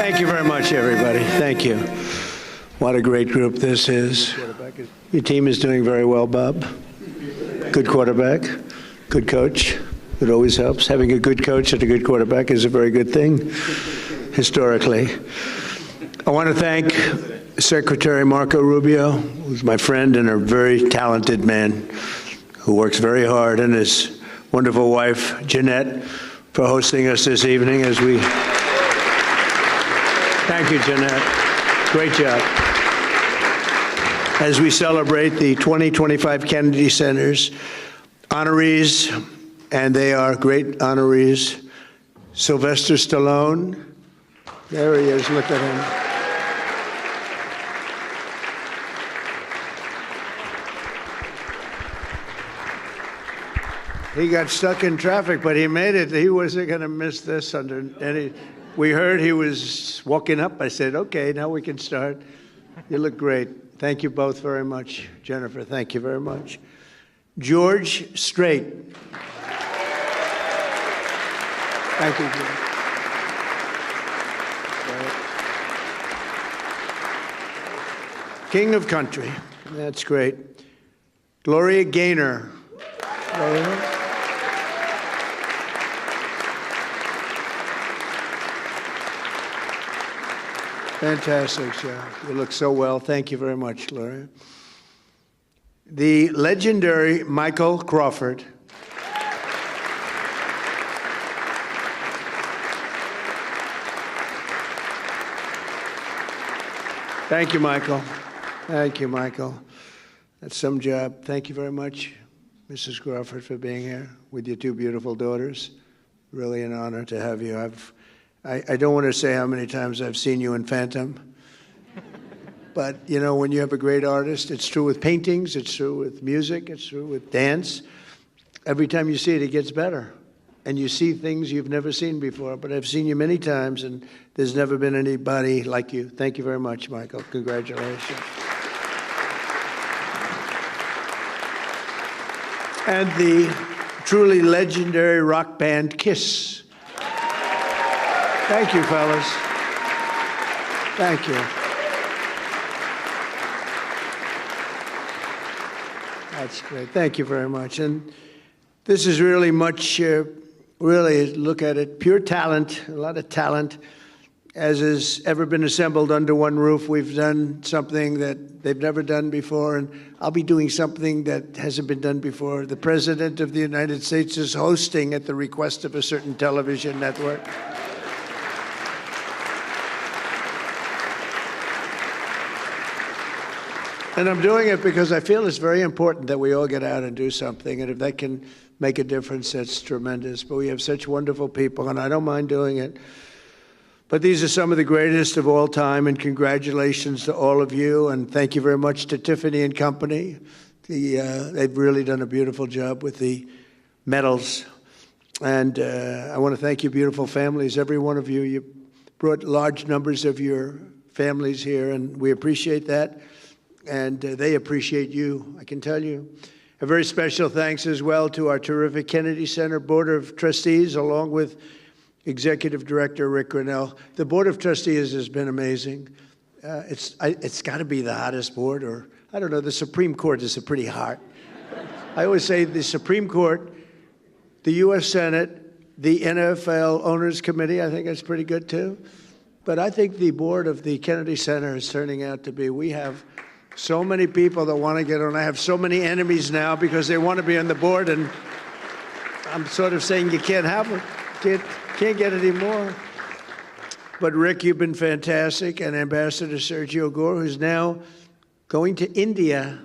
Thank you very much, everybody. Thank you. What a great group this is. Your team is doing very well, Bob. Good quarterback, good coach. It always helps. Having a good coach and a good quarterback is a very good thing, historically. I want to thank Secretary Marco Rubio, who's my friend and a very talented man who works very hard, and his wonderful wife, Jeanette, for hosting us this evening as we... Thank you, Jeanette. Great job. As we celebrate the 2025 Kennedy Center's honorees, and they are great honorees. Sylvester Stallone, there he is, look at him. He got stuck in traffic, but he made it. He wasn't going to miss this under any... We heard he was walking up. I said, okay, now we can start. You look great. Thank you both very much. Jennifer, thank you very much. George Strait. Thank you, George. King of Country. That's great. Gloria Gaynor. Gloria. Fantastic job. You look so well. Thank you very much, Gloria. The legendary Michael Crawford. Thank you, Michael. Thank you, Michael. That's some job. Thank you very much, Mrs. Crawford, for being here with your two beautiful daughters. Really an honor to have you. I don't want to say how many times I've seen you in Phantom, but, you know, when you have a great artist, it's true with paintings, it's true with music, it's true with dance. Every time you see it, it gets better, and you see things you've never seen before, but I've seen you many times, and there's never been anybody like you. Thank you very much, Michael. Congratulations. And the truly legendary rock band Kiss. Thank you, fellas. Thank you. That's great. Thank you very much. And this is really much, really look at it, pure talent, a lot of talent, as has ever been assembled under one roof. We've done something that they've never done before, and I'll be doing something that hasn't been done before. The President of the United States is hosting at the request of a certain television network. And I'm doing it because I feel it's very important that we all get out and do something. And if that can make a difference, that's tremendous. But we have such wonderful people, and I don't mind doing it. But these are some of the greatest of all time, and congratulations to all of you. And thank you very much to Tiffany and Company. They've really done a beautiful job with the medals. And I want to thank you, beautiful families, every one of you. You brought large numbers of your families here, and we appreciate that. And they appreciate you, I can tell you. A very special thanks as well to our terrific Kennedy Center Board of Trustees, along with Executive Director Rick Grinnell. The Board of Trustees has been amazing. It's got to be the hottest board, or I don't know, the Supreme Court is pretty hot. I always say the Supreme Court, the U.S. Senate, the NFL Owners Committee, I think that's pretty good too. But I think the board of the Kennedy Center is turning out to be, we have so many people that want to get on. I have so many enemies now because they want to be on the board, and I'm sort of saying you can't have it, can't get any more. But Rick, you've been fantastic, and Ambassador Sergio Gore, who's now going to India.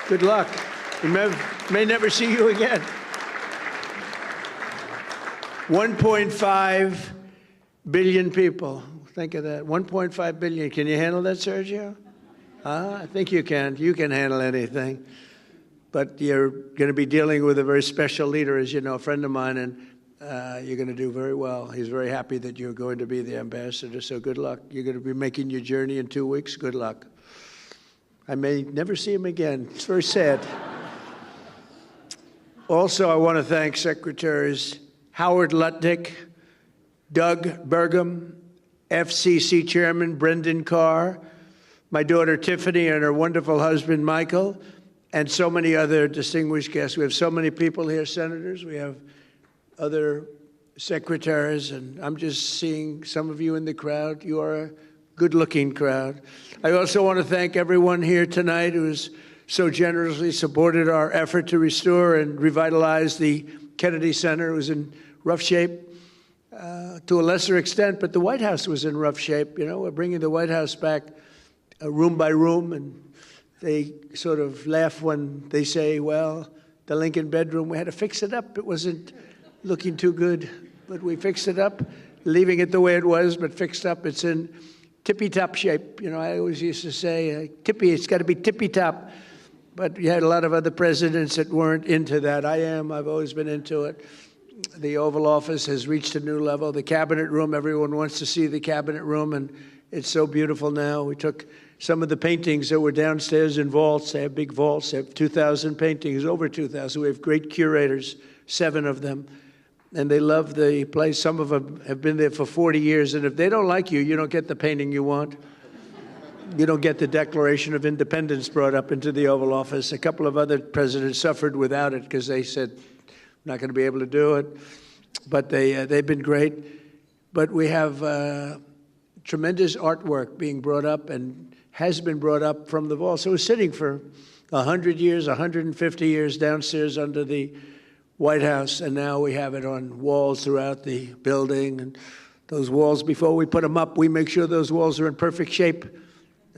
Good luck. We may never see you again. 1.5 billion people. Think of that. 1.5 billion. Can you handle that, Sergio? I think you can. You can handle anything. But you're going to be dealing with a very special leader, as you know, a friend of mine, and you're going to do very well. He's very happy that you're going to be the ambassador, so good luck. You're going to be making your journey in 2 weeks. Good luck. I may never see him again. It's very sad. Also, I want to thank Secretaries Howard Lutnick, Doug Burgum, FCC Chairman Brendan Carr, my daughter Tiffany and her wonderful husband Michael, and so many other distinguished guests. We have so many people here, senators. We have other secretaries, and I'm just seeing some of you in the crowd. You are a good-looking crowd. I also want to thank everyone here tonight who's so generously supported our effort to restore and revitalize the Kennedy Center. It was in rough shape to a lesser extent, but the White House was in rough shape. You know, we're bringing the White House back room by room, and they sort of laugh when they say, well, the Lincoln bedroom, we had to fix it up. It wasn't looking too good, but we fixed it up, leaving it the way it was, but fixed up. It's in tippy-top shape. You know, I always used to say, it's got to be tippy-top. But you had a lot of other presidents that weren't into that. I've always been into it. The Oval Office has reached a new level. The Cabinet Room, everyone wants to see the Cabinet Room, and it's so beautiful now. We took some of the paintings that were downstairs in vaults. They have big vaults. They have 2,000 paintings, over 2,000. We have great curators, 7 of them, and they love the place. Some of them have been there for 40 years, and if they don't like you, you don't get the painting you want. You don't get the Declaration of Independence brought up into the Oval Office. A couple of other presidents suffered without it because they said, not going to be able to do it. But they've been great. But we have tremendous artwork being brought up and has been brought up from the vault. So it was sitting for 100 years, 150 years downstairs under the White House, and now we have it on walls throughout the building. And those walls, before we put them up, we make sure those walls are in perfect shape.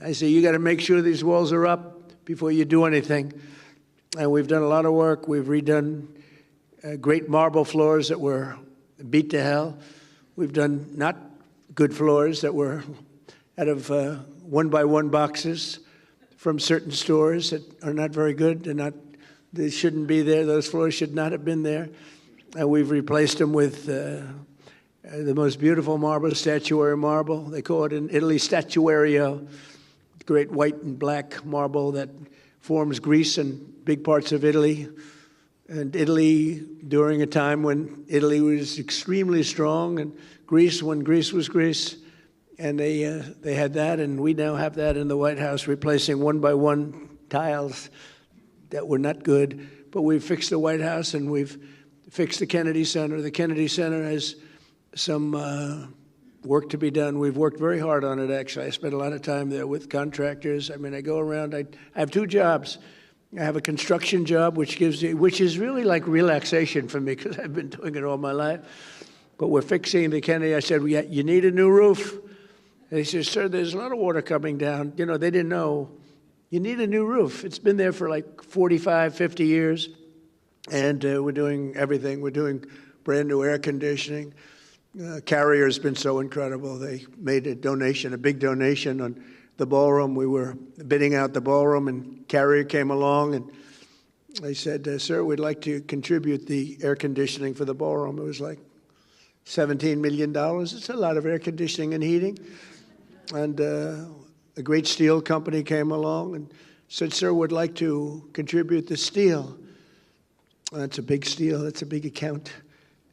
I say, you got to make sure these walls are up before you do anything. And we've done a lot of work. We've redone great marble floors that were beat to hell. We've done not good floors that were out of one-by-one boxes from certain stores that are not very good. They shouldn't be there. Those floors should not have been there. And we've replaced them with the most beautiful marble, statuary marble. They call it in Italy statuario. Great white and black marble that forms Greece and big parts of Italy. And Italy during a time when Italy was extremely strong, and Greece when Greece was Greece. And they had that, and we now have that in the White House, replacing one-by-one tiles that were not good. But we've fixed the White House, and we've fixed the Kennedy Center. The Kennedy Center has some work to be done. We've worked very hard on it, actually. I spent a lot of time there with contractors. I mean, I go around. I have 2 jobs. I have a construction job, which is really like relaxation for me because I've been doing it all my life. But we're fixing the Kennedy. I said, you need a new roof. And he said, sir, there's a lot of water coming down. You know, they didn't know. You need a new roof. It's been there for like 45, 50 years. And we're doing everything. We're doing brand new air conditioning. Carrier's been so incredible. They made a donation, a big donation on the ballroom. We were bidding out the ballroom, and Carrier came along, and they said, sir, we'd like to contribute the air conditioning for the ballroom. It was like $17 million. It's a lot of air conditioning and heating. And a great steel company came along and said, sir, would like to contribute the steel. That's a big steel. That's a big account.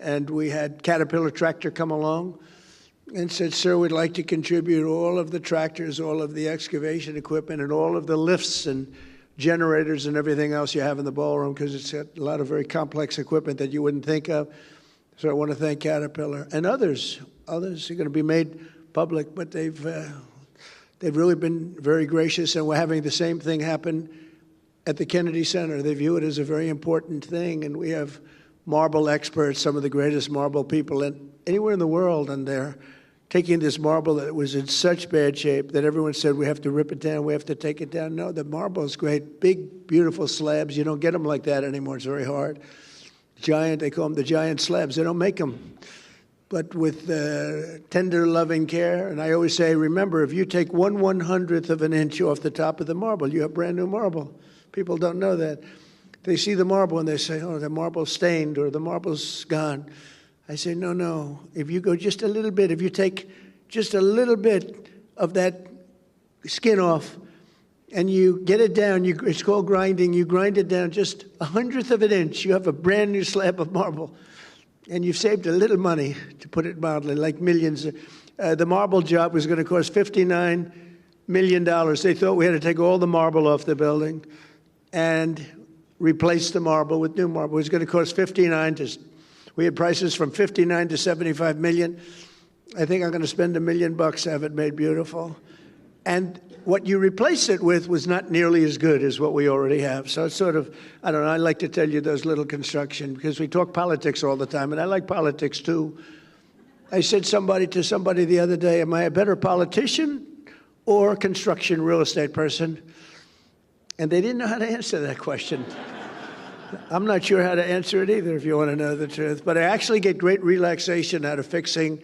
And we had Caterpillar Tractor come along and said, sir, we'd like to contribute all of the tractors, all of the excavation equipment, and all of the lifts and generators and everything else you have in the ballroom, because it's got a lot of very complex equipment that you wouldn't think of. So I want to thank Caterpillar and others. Others are going to be made public, but they've really been very gracious, and we're having the same thing happen at the Kennedy Center. They view it as a very important thing, and we have marble experts, some of the greatest marble people anywhere in the world, and they're taking this marble that was in such bad shape that everyone said, we have to rip it down, we have to take it down. No, the marble is great, big, beautiful slabs. You don't get them like that anymore. It's very hard. Giant, they call them the giant slabs. They don't make them. But with tender, loving care, and I always say, remember, if you take 1/100th of an inch off the top of the marble, you have brand new marble. People don't know that. They see the marble and they say, oh, the marble's stained or the marble's gone. I say, no, no. If you go just a little bit, if you take just a little bit of that skin off and you get it down, it's called grinding, you grind it down just 1/100th of an inch, you have a brand new slab of marble. and you've saved a little money, to put it mildly, like millions. The marble job was going to cost $59 million. They thought we had to take all the marble off the building and replace the marble with new marble. It was going to cost we had prices from 59 to 75 million. I think I'm going to spend $1 million to have it made beautiful. And what you replace it with was not nearly as good as what we already have. So it's sort of, I don't know, I like to tell you those little construction, because we talk politics all the time, and I like politics too. I said to somebody the other day, am I a better politician or construction real estate person? And they didn't know how to answer that question. I'm not sure how to answer it either, if you want to know the truth. But I actually get great relaxation out of fixing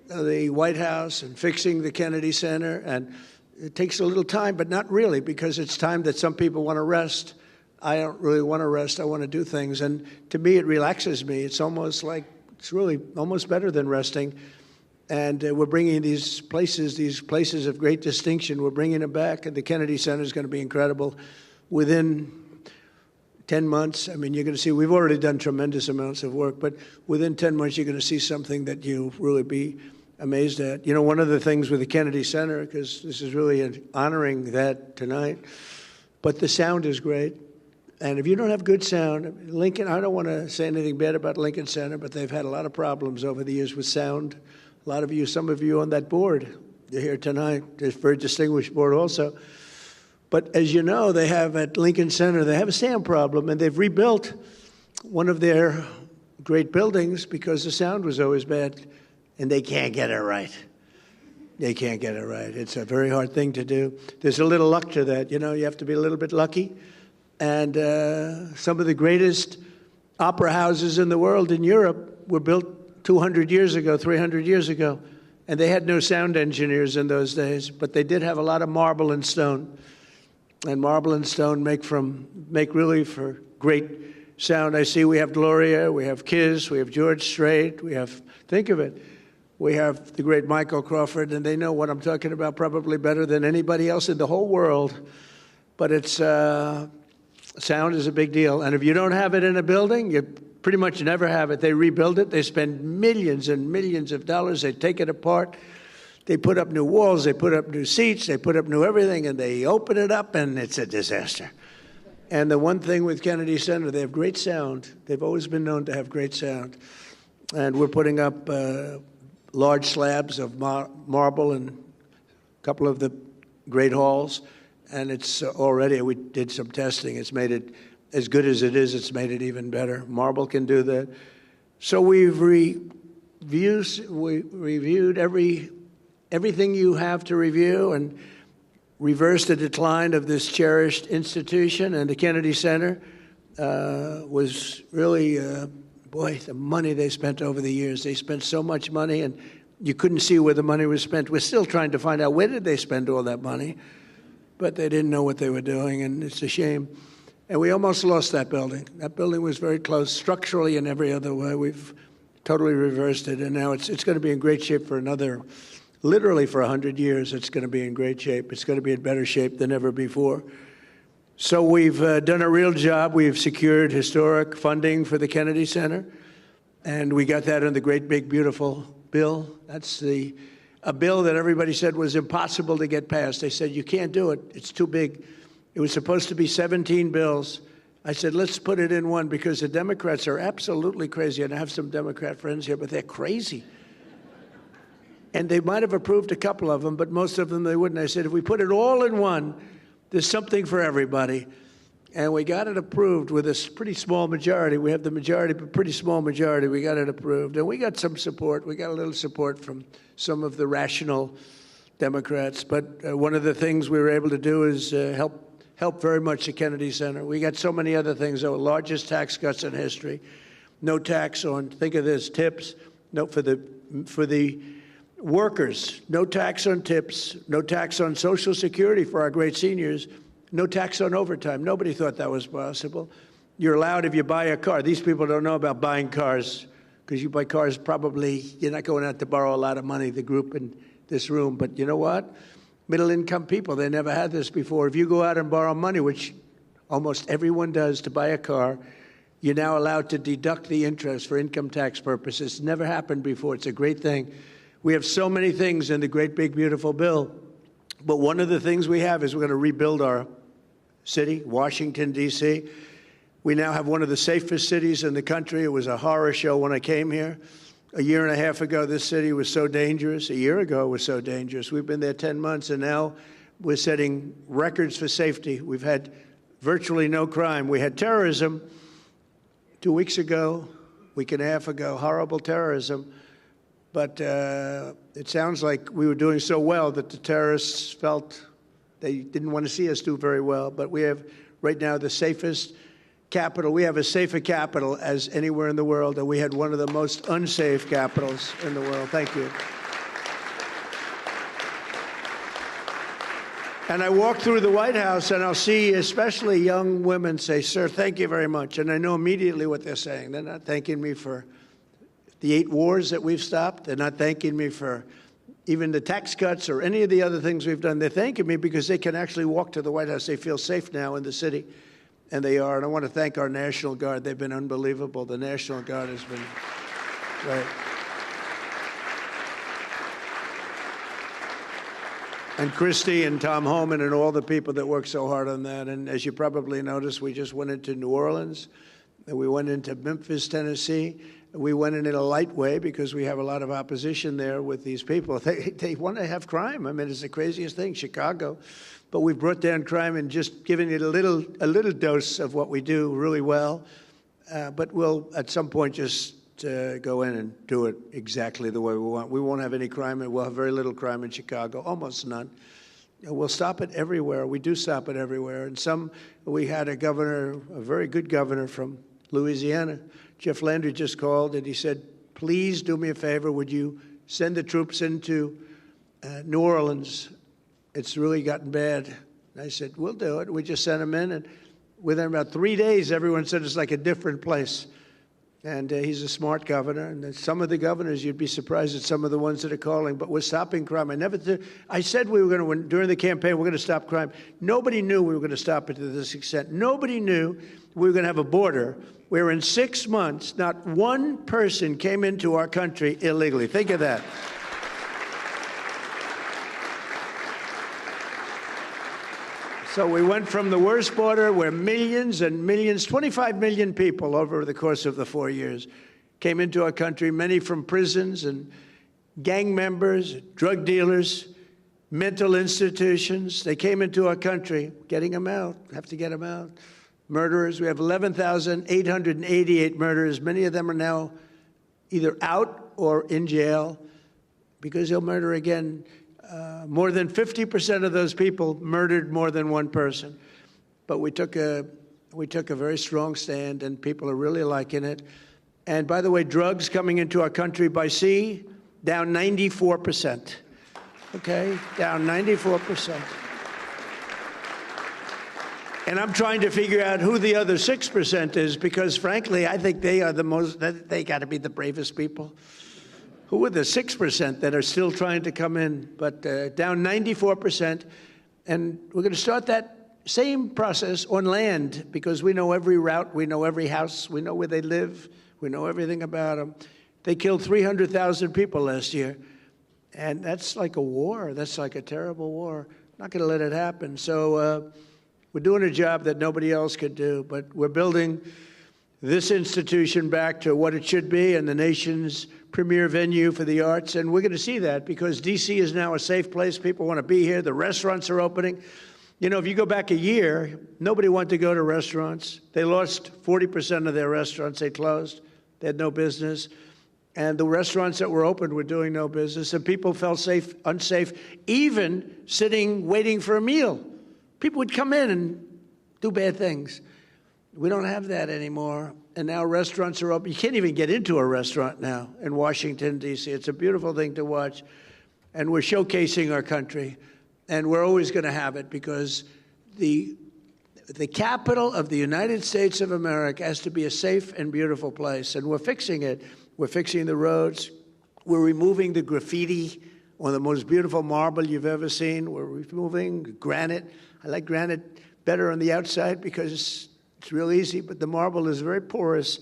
the White House and fixing the Kennedy Center. And it takes a little time, but not really, because it's time that some people want to rest. I don't really want to rest. I want to do things. And to me, it relaxes me. It's really almost better than resting. And we're bringing these places of great distinction, we're bringing them back. And the Kennedy Center is going to be incredible. Within 10 months, I mean, you're going to see, we've already done tremendous amounts of work, but within 10 months, you're going to see something that you'll really be amazed at. You know, one of the things with the Kennedy Center, because this is really honoring that tonight, but the sound is great. And if you don't have good sound, Lincoln, I don't want to say anything bad about Lincoln Center, but they've had a lot of problems over the years with sound. A lot of you, some of you on that board, you're here tonight. It's a very distinguished board also. But as you know, they have at Lincoln Center, they have a sound problem, and they've rebuilt one of their great buildings because the sound was always bad, and they can't get it right. They can't get it right. It's a very hard thing to do. There's a little luck to that. You know, you have to be a little bit lucky. And some of the greatest opera houses in the world in Europe were built 200 years ago, 300 years ago, and they had no sound engineers in those days, but they did have a lot of marble and stone. And marble and stone make really for great sound. I see we have Gloria, we have Kiss, we have George Strait, we have, think of it, we have the great Michael Crawford, and they know what I'm talking about probably better than anybody else in the whole world. But it's, sound is a big deal. And if you don't have it in a building, you pretty much never have it. They rebuild it, they spend millions and millions of dollars, they take it apart. They put up new walls, they put up new seats, they put up new everything, and they open it up, and it's a disaster. And the one thing with Kennedy Center, they have great sound. They've always been known to have great sound. And we're putting up large slabs of marble in a couple of the great halls. And it's already, we did some testing. It's made it, as good as it is, it's made it even better. Marble can do that. So we've reviewed everything you have to review and reversed the decline of this cherished institution. And the Kennedy Center was really, boy, the money they spent over the years. They spent so much money, and you couldn't see where the money was spent. We're still trying to find out where did they spend all that money, but they didn't know what they were doing, and it's a shame. And we almost lost that building. That building was very close, structurally and every other way. We've totally reversed it, and now it's going to be in great shape for literally for 100 years. It's going to be in great shape. It's going to be in better shape than ever before. So we've done a real job. We've secured historic funding for the Kennedy Center, and we got that in the great, big, beautiful bill. That's a bill that everybody said was impossible to get passed. They said, you can't do it. It's too big. It was supposed to be 17 bills. I said, let's put it in one, because the Democrats are absolutely crazy. And I have some Democrat friends here, but they're crazy. And they might have approved a couple of them, but most of them they wouldn't. I said, if we put it all in one, there's something for everybody. And we got it approved with a pretty small majority. We have the majority, but pretty small majority. We got it approved. And we got some support. We got a little support from some of the rational Democrats. But one of the things we were able to do is help very much the Kennedy Center. We got so many other things, though. Largest tax cuts in history. No tax on, think of this, tips. No, for the workers, no tax on tips, no tax on Social Security for our great seniors, no tax on overtime. Nobody thought that was possible. You're allowed if you buy a car. These people don't know about buying cars, because you buy cars probably, you're not going out to borrow a lot of money, the group in this room. But you know what? Middle-income people, they never had this before. If you go out and borrow money, which almost everyone does to buy a car, You're now allowed to deduct the interest for income tax purposes. Never happened before. It's a great thing. We have so many things in the great, big, beautiful bill. But one of the things we have is we're going to rebuild our city, Washington, D.C. We now have one of the safest cities in the country. It was a horror show when I came here. A year and a half ago, this city was so dangerous. A year ago, it was so dangerous. We've been there 10 months, and now we're setting records for safety. We've had virtually no crime. We had terrorism 2 weeks ago, week and a half ago, horrible terrorism. But it sounds like we were doing so well that the terrorists felt they didn't want to see us do very well. But we have right now the safest capital. We have as safe a capital as anywhere in the world, and we had one of the most unsafe capitals in the world. Thank you. And I walk through the White House, and I'll see especially young women say, "Sir, thank you very much." And I know immediately what they're saying. They're not thanking me for the 8 wars that we've stopped. They're not thanking me for even the tax cuts or any of the other things we've done. They're thanking me because they can actually walk to the White House. They feel safe now in the city, and they are. And I want to thank our National Guard. They've been unbelievable. The National Guard has been great. And Christy and Tom Homan and all the people that work so hard on that. And as you probably noticed, we just went into New Orleans, and we went into Memphis, Tennessee. We went in a light way because we have a lot of opposition there with these people. They want to have crime. I mean, it's the craziest thing, Chicago. But we've brought down crime and just given it a little dose of what we do really well. But we'll, at some point, just go in and do it exactly the way we want. We won't have any crime, and we'll have very little crime in Chicago, almost none. We'll stop it everywhere. We do stop it everywhere. And we had a governor, a very good governor from Louisiana. Jeff Landry just called, and he said, "Please do me a favor. Would you send the troops into New Orleans? It's really gotten bad." And I said, "We'll do it." We just sent them in, and within about 3 days, everyone said it's like a different place. And he's a smart governor. And some of the governors, you'd be surprised at some of the ones that are calling. But we're stopping crime. I said we were going to, during the campaign, we're going to stop crime. Nobody knew we were going to stop it to this extent. Nobody knew we were going to have a border where in 6 months, not one person came into our country illegally. Think of that. So we went from the worst border where millions and millions, 25 million people over the course of the 4 years came into our country, many from prisons and gang members, drug dealers, mental institutions. They came into our country, getting them out, have to get them out. Murderers, we have 11,888 murderers. Many of them are now either out or in jail because they'll murder again. More than 50% of those people murdered more than one person. But we took a very strong stand, and people are really liking it. And by the way, drugs coming into our country by sea, down 94%. Okay, down 94%. And I'm trying to figure out who the other 6% is, because frankly, I think they are they got to be the bravest people. Who are the 6% that are still trying to come in? But down 94%. And we're going to start that same process on land, because we know every route, we know every house, we know where they live, we know everything about them. They killed 300,000 people last year. And that's like a war. That's like a terrible war. Not going to let it happen. So we're doing a job that nobody else could do. But we're building this institution back to what it should be, and the nation's premier venue for the arts. And we're going to see that because D.C. is now a safe place. People want to be here. The restaurants are opening. You know, if you go back a year, nobody wanted to go to restaurants. They lost 40% of their restaurants. They closed. They had no business. And the restaurants that were open were doing no business. And people felt unsafe, even sitting, waiting for a meal. People would come in and do bad things. We don't have that anymore. And now restaurants are open. You can't even get into a restaurant now in Washington, D.C. It's a beautiful thing to watch. And we're showcasing our country. And we're always going to have it, because the capital of the United States of America has to be a safe and beautiful place. And we're fixing it. We're fixing the roads. We're removing the graffiti on the most beautiful marble you've ever seen. We're removing granite. I like granite better on the outside because It's real easy, but the marble is very porous.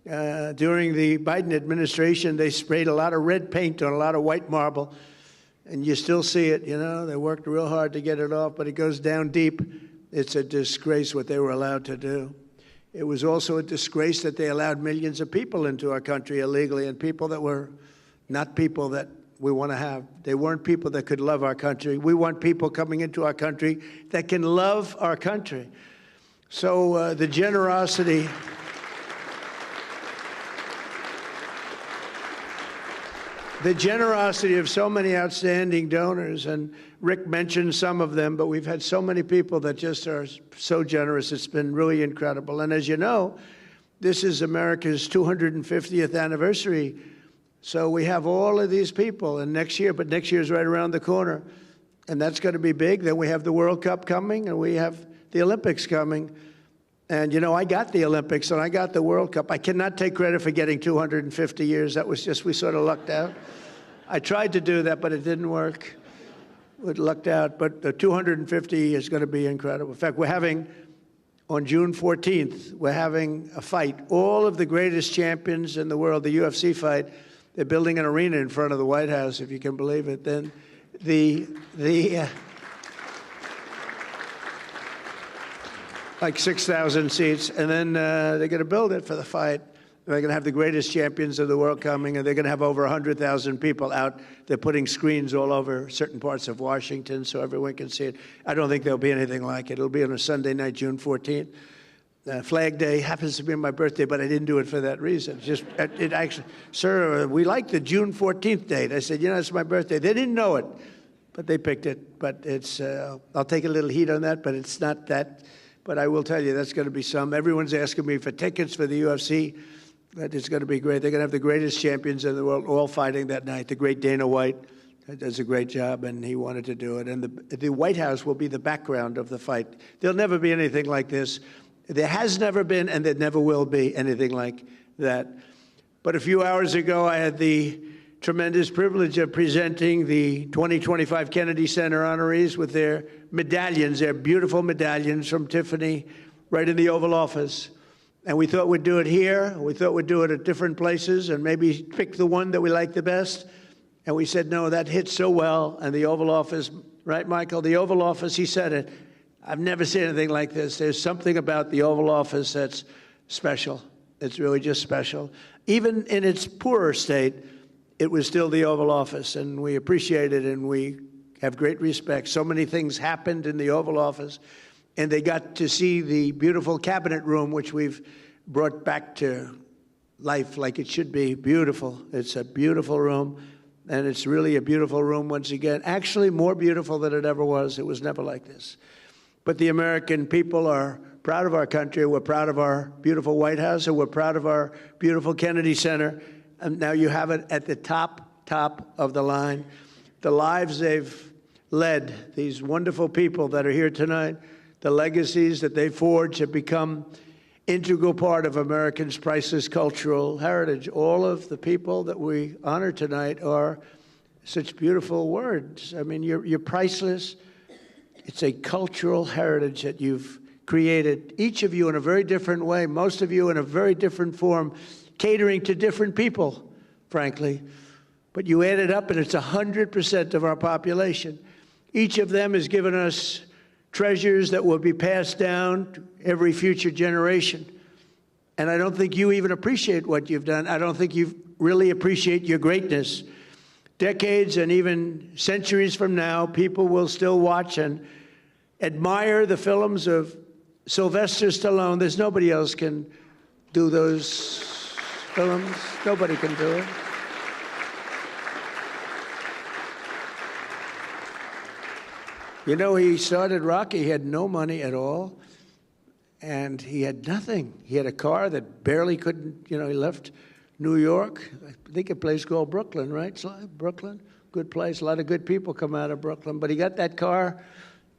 During the Biden administration, they sprayed a lot of red paint on a lot of white marble, and you still see it, you know. They worked real hard to get it off, but it goes down deep. It's a disgrace what they were allowed to do. It was also a disgrace that they allowed millions of people into our country illegally, and people that were not people that we want to have. They weren't people that could love our country. We want people coming into our country that can love our country. So the generosity of so many outstanding donors, and Rick mentioned some of them, but we've had so many people that just are so generous. It's been really incredible. And as you know, this is America's 250th anniversary. So we have all of these people, and next year is right around the corner, and that's going to be big. Then we have the World Cup coming, and we have the Olympics coming. And, you know, I got the Olympics and I got the World Cup. I cannot take credit for getting 250 years. That was just, we sort of lucked out. I tried to do that, but it didn't work. We lucked out. But the 250 is going to be incredible. In fact, we're having, on June 14th, we're having a fight. All of the greatest champions in the world, the UFC fight, they're building an arena in front of the White House, if you can believe it. Then like 6,000 seats, and then they're going to build it for the fight. They're going to have the greatest champions of the world coming, and they're going to have over 100,000 people out. They're putting screens all over certain parts of Washington so everyone can see it. I don't think there'll be anything like it. It'll be on a Sunday night, June 14th. Flag Day happens to be my birthday, but I didn't do it for that reason. Just it actually, sir, we like the June 14th date. I said, you know, it's my birthday. They didn't know it, but they picked it. But it's, I'll take a little heat on that, but it's not that. But I will tell you, that's going to be some. Everyone's asking me for tickets for the UFC. That is going to be great. They're going to have the greatest champions in the world all fighting that night. The great Dana White does a great job, and he wanted to do it. And the White House will be the background of the fight. There'll never be anything like this. There has never been, and there never will be anything like that. But a few hours ago, I had the tremendous privilege of presenting the 2025 Kennedy Center honorees with their medallions, their beautiful medallions from Tiffany, right in the Oval Office. And we thought we'd do it here. We thought we'd do it at different places and maybe pick the one that we like the best. And we said, no, that hits so well. And the Oval Office, right, Michael? The Oval Office, he said it. I've never seen anything like this. There's something about the Oval Office that's special. It's really just special. Even in its poorer state, it was still the Oval Office, and we appreciate it, and we have great respect. So many things happened in the Oval Office, and they got to see the beautiful cabinet room, which we've brought back to life like it should be. Beautiful. It's a beautiful room, and it's really a beautiful room once again. Actually, more beautiful than it ever was. It was never like this. But the American people are proud of our country. We're proud of our beautiful White House, and we're proud of our beautiful Kennedy Center. And now you have it at the top of the line. The lives they've led, these wonderful people that are here tonight, the legacies that they forged have become integral part of Americans' priceless cultural heritage. All of the people that we honor tonight are such beautiful words. I mean, you're priceless. It's a cultural heritage that you've created, each of you in a very different way, most of you in a very different form, catering to different people, frankly. But you add it up, and it's 100% of our population. Each of them has given us treasures that will be passed down to every future generation. And I don't think you even appreciate what you've done. I don't think you really appreciate your greatness. Decades and even centuries from now, people will still watch and admire the films of Sylvester Stallone. There's nobody else can do those films. Nobody can do it. You know, he started Rocky. He had no money at all, and he had nothing. He had a car that barely couldn't, you know, he left New York. I think a place called Brooklyn, right? Brooklyn, good place. A lot of good people come out of Brooklyn. But he got that car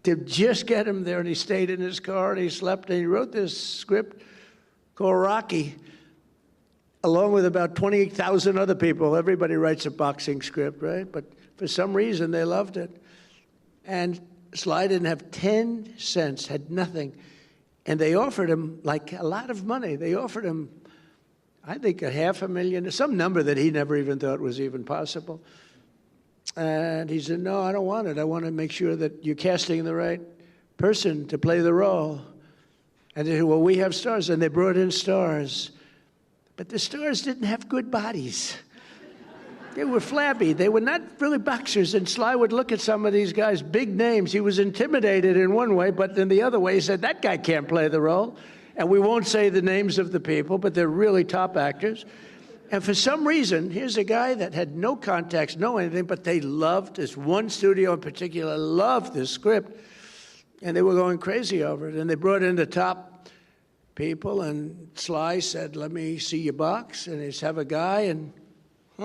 to just get him there, and he stayed in his car, and he slept, and he wrote this script called Rocky, along with about 20,000 other people. Everybody writes a boxing script, right? But for some reason, they loved it. And Sly didn't have 10 cents, had nothing. And they offered him, like, a lot of money. They offered him, I think, $500,000, some number that he never even thought was even possible. And he said, no, I don't want it. I want to make sure that you're casting the right person to play the role. And they said, well, we have stars. And they brought in stars. But the stars didn't have good bodies. They were flabby. They were not really boxers. And Sly would look at some of these guys, big names. He was intimidated in one way, but in the other way, he said, that guy can't play the role. And we won't say the names of the people, but they're really top actors. And for some reason, here's a guy that had no contacts, no anything, but they loved this. One studio in particular loved this script. And they were going crazy over it. And they brought in the top people, and Sly said, let me see your box. And they have a guy, and he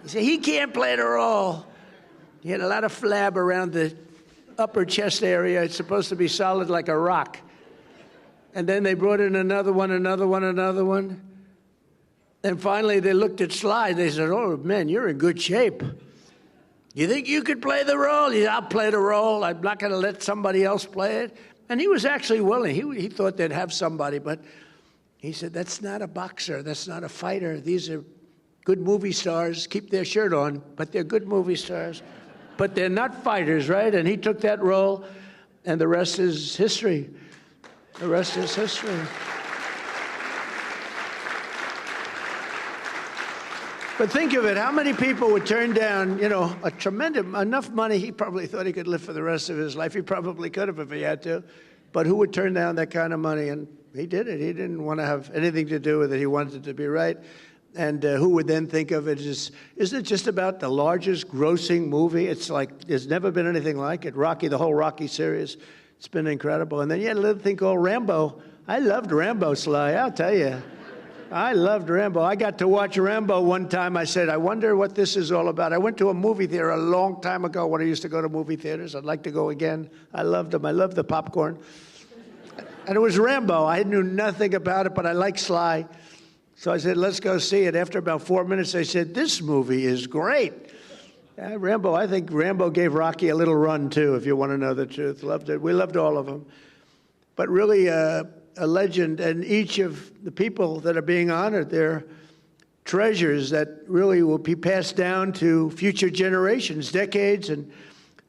said, he can't play the role. He had a lot of flab around the upper chest area. It's supposed to be solid like a rock. And then they brought in another one. And finally, they looked at Sly. They said, oh, man, you're in good shape. You think you could play the role? He said, I'll play the role. I'm not going to let somebody else play it. And he was actually willing. He thought they'd have somebody, but he said, that's not a boxer. That's not a fighter. These are good movie stars. Keep their shirt on, but they're good movie stars. But they're not fighters, right? And he took that role, and the rest is history. The rest is history. But think of it, how many people would turn down, a tremendous, enough money, he probably thought he could live for the rest of his life. He probably could have if he had to. But who would turn down that kind of money? And he did it. He didn't want to have anything to do with it. He wanted it to be right. And who would then think of it as, isn't it just about the largest grossing movie? It's like, there's never been anything like it. Rocky, the whole Rocky series, it's been incredible. And then you had a little thing called Rambo. I loved Rambo, Sly, I'll tell you. I loved Rambo. I got to watch Rambo one time. I said, I wonder what this is all about. I went to a movie theater a long time ago when I used to go to movie theaters. I'd like to go again. I loved them. I loved the popcorn. And it was Rambo. I knew nothing about it, but I liked Sly. So I said, let's go see it. After about 4 minutes, they said, this movie is great. Rambo, I think Rambo gave Rocky a little run, too, if you want to know the truth. Loved it. We loved all of them. But really, a legend, and each of the people that are being honored, they're treasures that really will be passed down to future generations, decades and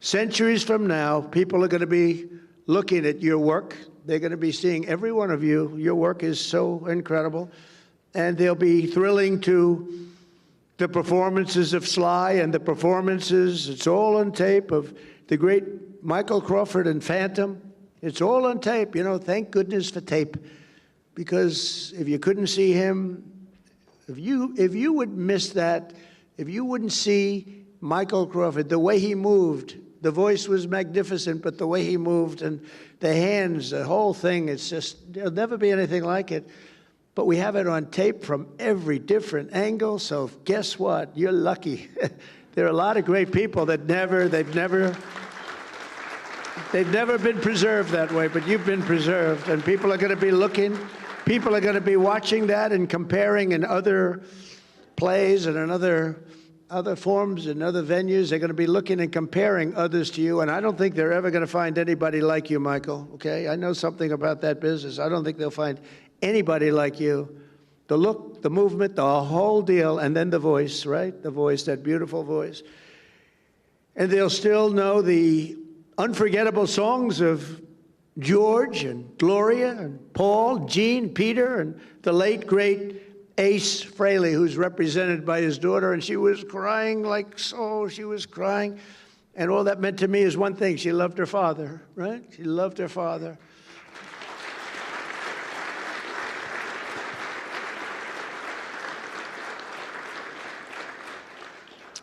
centuries from now. People are going to be looking at your work. They're going to be seeing every one of you. Your work is so incredible. And they'll be thrilling to the performances of Sly and the performances, it's all on tape, of the great Michael Crawford and Phantom. It's all on tape, thank goodness for tape. Because if you couldn't see him, if you would miss that, if you wouldn't see Michael Crawford, the way he moved, the voice was magnificent, but the way he moved and the hands, the whole thing, it's just, there'll never be anything like it. But we have it on tape from every different angle, so guess what? You're lucky. There are a lot of great people that they've never been preserved that way, but you've been preserved. And people are going to be looking, people are going to be watching that and comparing in other plays and in other forms and other venues. They're going to be looking and comparing others to you. And I don't think they're ever going to find anybody like you, Michael, okay? I know something about that business. I don't think they'll find anybody like you. The look, the movement, the whole deal, and then the voice, right? The voice, that beautiful voice. And they'll still know the unforgettable songs of George and Gloria and Paul, Gene, Peter, and the late, great Ace Frehley, who's represented by his daughter, and she was crying she was crying. And all that meant to me is one thing, she loved her father, right? She loved her father.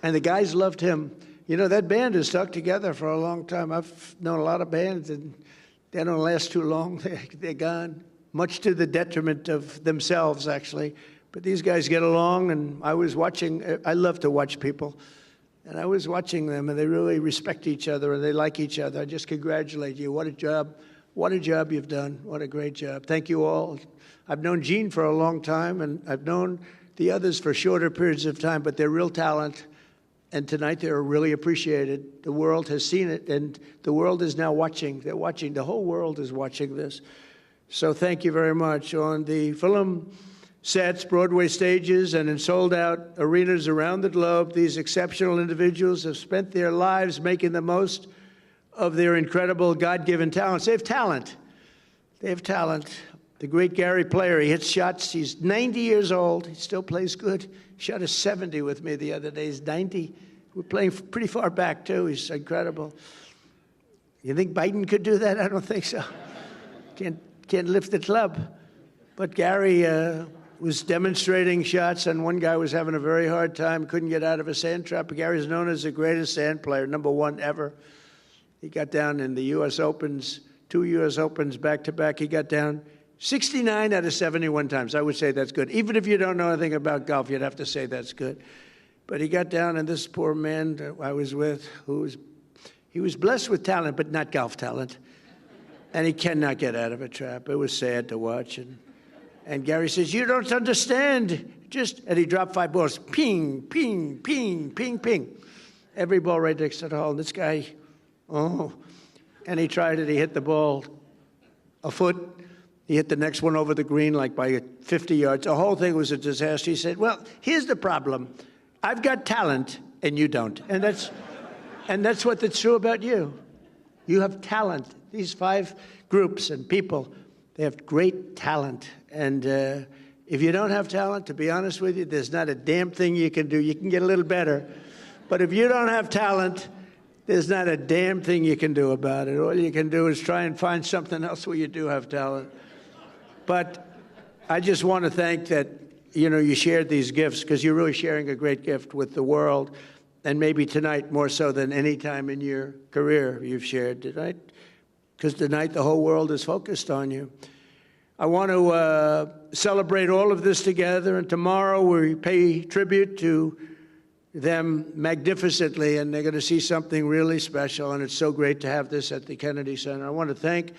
And the guys loved him. That band has stuck together for a long time. I've known a lot of bands, and they don't last too long. They're gone, much to the detriment of themselves, actually. But these guys get along, and I love to watch people. And I was watching them, and they really respect each other, and they like each other. I just congratulate you. What a job. What a job you've done. What a great job. Thank you all. I've known Gene for a long time, and I've known the others for shorter periods of time, but they're real talent. And tonight they're really appreciated. The world has seen it, and the world is now watching. They're watching. The whole world is watching this. So thank you very much. On the film sets, Broadway stages, and in sold-out arenas around the globe, these exceptional individuals have spent their lives making the most of their incredible God-given talents. They have talent. They have talent. The great Gary Player, he hits shots. He's 90 years old. He still plays good. He shot a 70 with me the other day. He's 90. We're playing pretty far back, too. He's incredible. You think Biden could do that? I don't think so. Can't lift the club. But Gary was demonstrating shots, and one guy was having a very hard time, couldn't get out of a sand trap. Gary's known as the greatest sand player, #1 ever. He got down in the U.S. Opens, 2 U.S. Opens back-to-back. He got down 69 out of 71 times. I would say that's good. Even if you don't know anything about golf, you'd have to say that's good. But he got down, and this poor man that I was with, he was blessed with talent, but not golf talent. And he cannot get out of a trap. It was sad to watch. And Gary says, "You don't understand." And he dropped 5 balls. Ping, ping, ping, ping, ping. Every ball right next to the hole. And this guy, and he tried it. He hit the ball a foot. He hit the next one over the green like by 50 yards. The whole thing was a disaster. He said, "Well, here's the problem. I've got talent and you don't." And that's what's true about you. You have talent. These 5 groups and people, they have great talent. And if you don't have talent, to be honest with you, there's not a damn thing you can do. You can get a little better. But if you don't have talent, there's not a damn thing you can do about it. All you can do is try and find something else where you do have talent. But I just want to thank that, you shared these gifts, because you're really sharing a great gift with the world. And maybe tonight more so than any time in your career you've shared tonight, because tonight the whole world is focused on you. I want to celebrate all of this together, and tomorrow we pay tribute to them magnificently, and they're going to see something really special, and it's so great to have this at the Kennedy Center. I want to thank,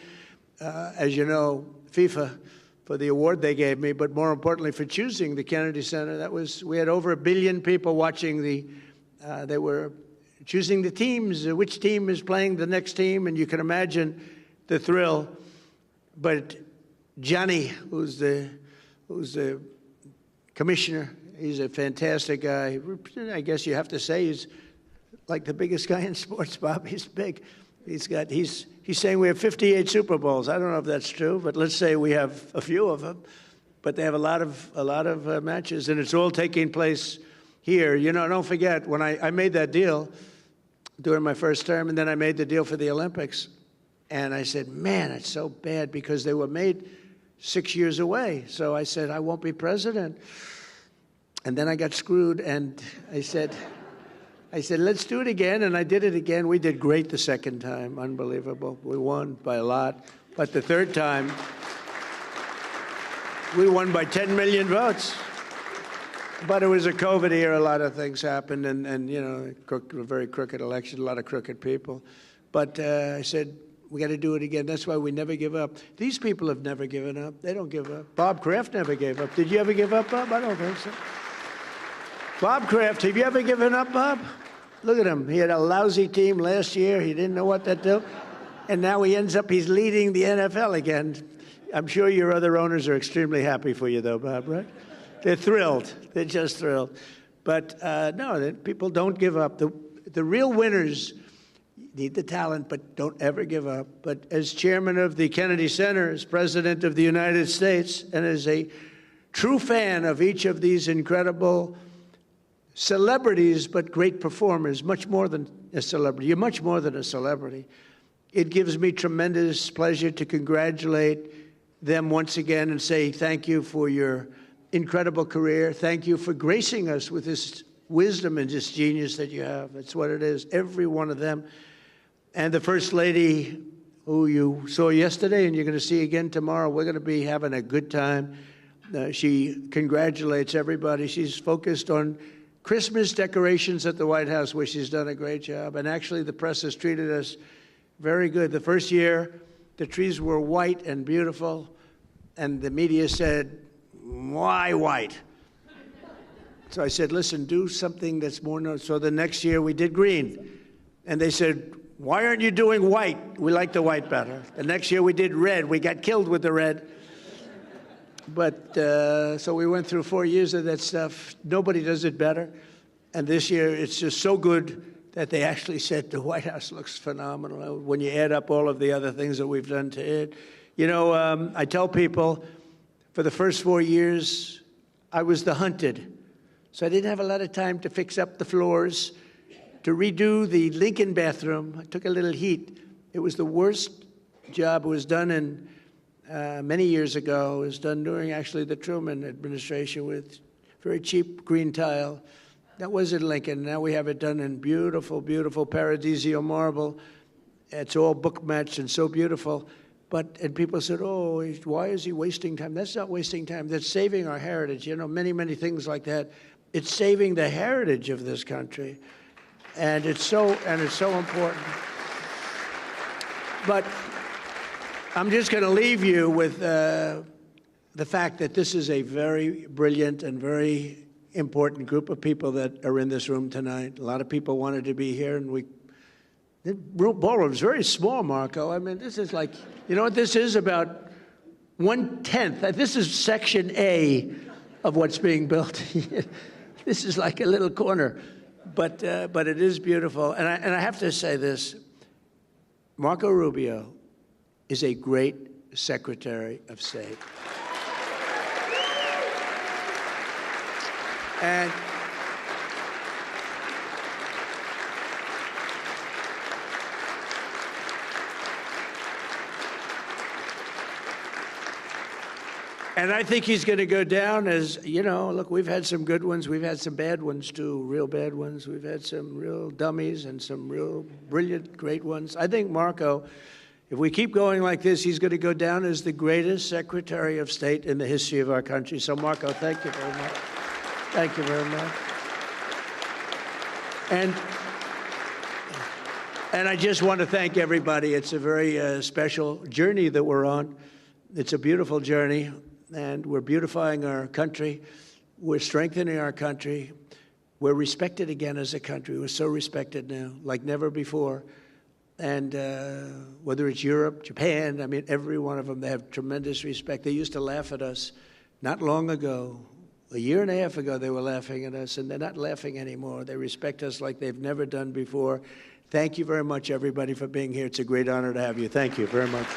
as you know, FIFA for the award they gave me, but more importantly for choosing the Kennedy Center. We had over 1 billion people watching they were choosing the teams, which team is playing the next team, and you can imagine the thrill. But Johnny, who's the commissioner, he's a fantastic guy. I guess you have to say he's like the biggest guy in sports, Bob. He's big. He's saying we have 58 Super Bowls. I don't know if that's true, but let's say we have a few of them. But they have a lot of matches, and it's all taking place here. Don't forget, when I made that deal during my first term, and then I made the deal for the Olympics, and I said, man, it's so bad, because they were made 6 years away. So I said, I won't be president. And then I got screwed, and I said, let's do it again, and I did it again. We did great the second time, unbelievable. We won by a lot. But the third time, we won by 10 million votes. But it was a COVID era. A lot of things happened, and a very crooked election, a lot of crooked people. But I said, we got to do it again. That's why we never give up. These people have never given up. They don't give up. Bob Kraft never gave up. Did you ever give up, Bob? I don't think so. Bob Kraft, have you ever given up, Bob? Look at him. He had a lousy team last year. He didn't know what to do. And now he's leading the NFL again. I'm sure your other owners are extremely happy for you, though, Bob, right? They're thrilled. They're just thrilled. But no, people don't give up. The real winners need the talent, but don't ever give up. But as chairman of the Kennedy Center, as president of the United States, and as a true fan of each of these incredible celebrities, but great performers, much more than a celebrity. You're much more than a celebrity. It gives me tremendous pleasure to congratulate them once again and say thank you for your incredible career. Thank you for gracing us with this wisdom and this genius that you have. That's what it is, every one of them. And the First Lady, who you saw yesterday and you're going to see again tomorrow, we're going to be having a good time. She congratulates everybody. She's focused on Christmas decorations at the White House, where she's done a great job. And actually, the press has treated us very good. The first year, the trees were white and beautiful, and the media said, why white? So I said, listen, do something that's more known. So the next year we did green. And they said, why aren't you doing white? We like the white better. The next year we did red. We got killed with the red. But so we went through 4 years of that stuff. Nobody does it better. And this year it's just so good that they actually said the White House looks phenomenal when you add up all of the other things that we've done to it. You know, I tell people for the first 4 years, I was the hunted. So I didn't have a lot of time to fix up the floors, to redo the Lincoln bathroom. I took a little heat. It was the worst job. It was done in many years ago. It was done during actually the Truman administration with very cheap green tile. That was in Lincoln. Now we have it done in beautiful, beautiful paradisial marble. It's all book matched and so beautiful. And people said, oh, why is he wasting time? That's not wasting time. That's saving our heritage. You know, many, many things like that. It's saving the heritage of this country. And it's so important. But I'm just going to leave you with the fact that this is a very brilliant and very important group of people that are in this room tonight. A lot of people wanted to be here, and the ballroom is very small, Marco. I mean, this is like, you know what this is? About 1/10. This is Section A of what's being built. This is like a little corner, but it is beautiful. And I have to say this: Marco Rubio is a great Secretary of State. And I think he's going to go down as, you know, look, we've had some good ones. We've had some bad ones, too, real bad ones. We've had some real dummies and some real brilliant, great ones. I think Marco, if we keep going like this, he's going to go down as the greatest Secretary of State in the history of our country. So, Marco, thank you very much. Thank you very much. And I just want to thank everybody. It's a very special journey that we're on. It's a beautiful journey, and we're beautifying our country. We're strengthening our country. We're respected again as a country. We're so respected now, like never before. And whether it's Europe, Japan, I mean, every one of them, they have tremendous respect. They used to laugh at us not long ago. A year and a half ago, they were laughing at us, and they're not laughing anymore. They respect us like they've never done before. Thank you very much, everybody, for being here. It's a great honor to have you. Thank you very much.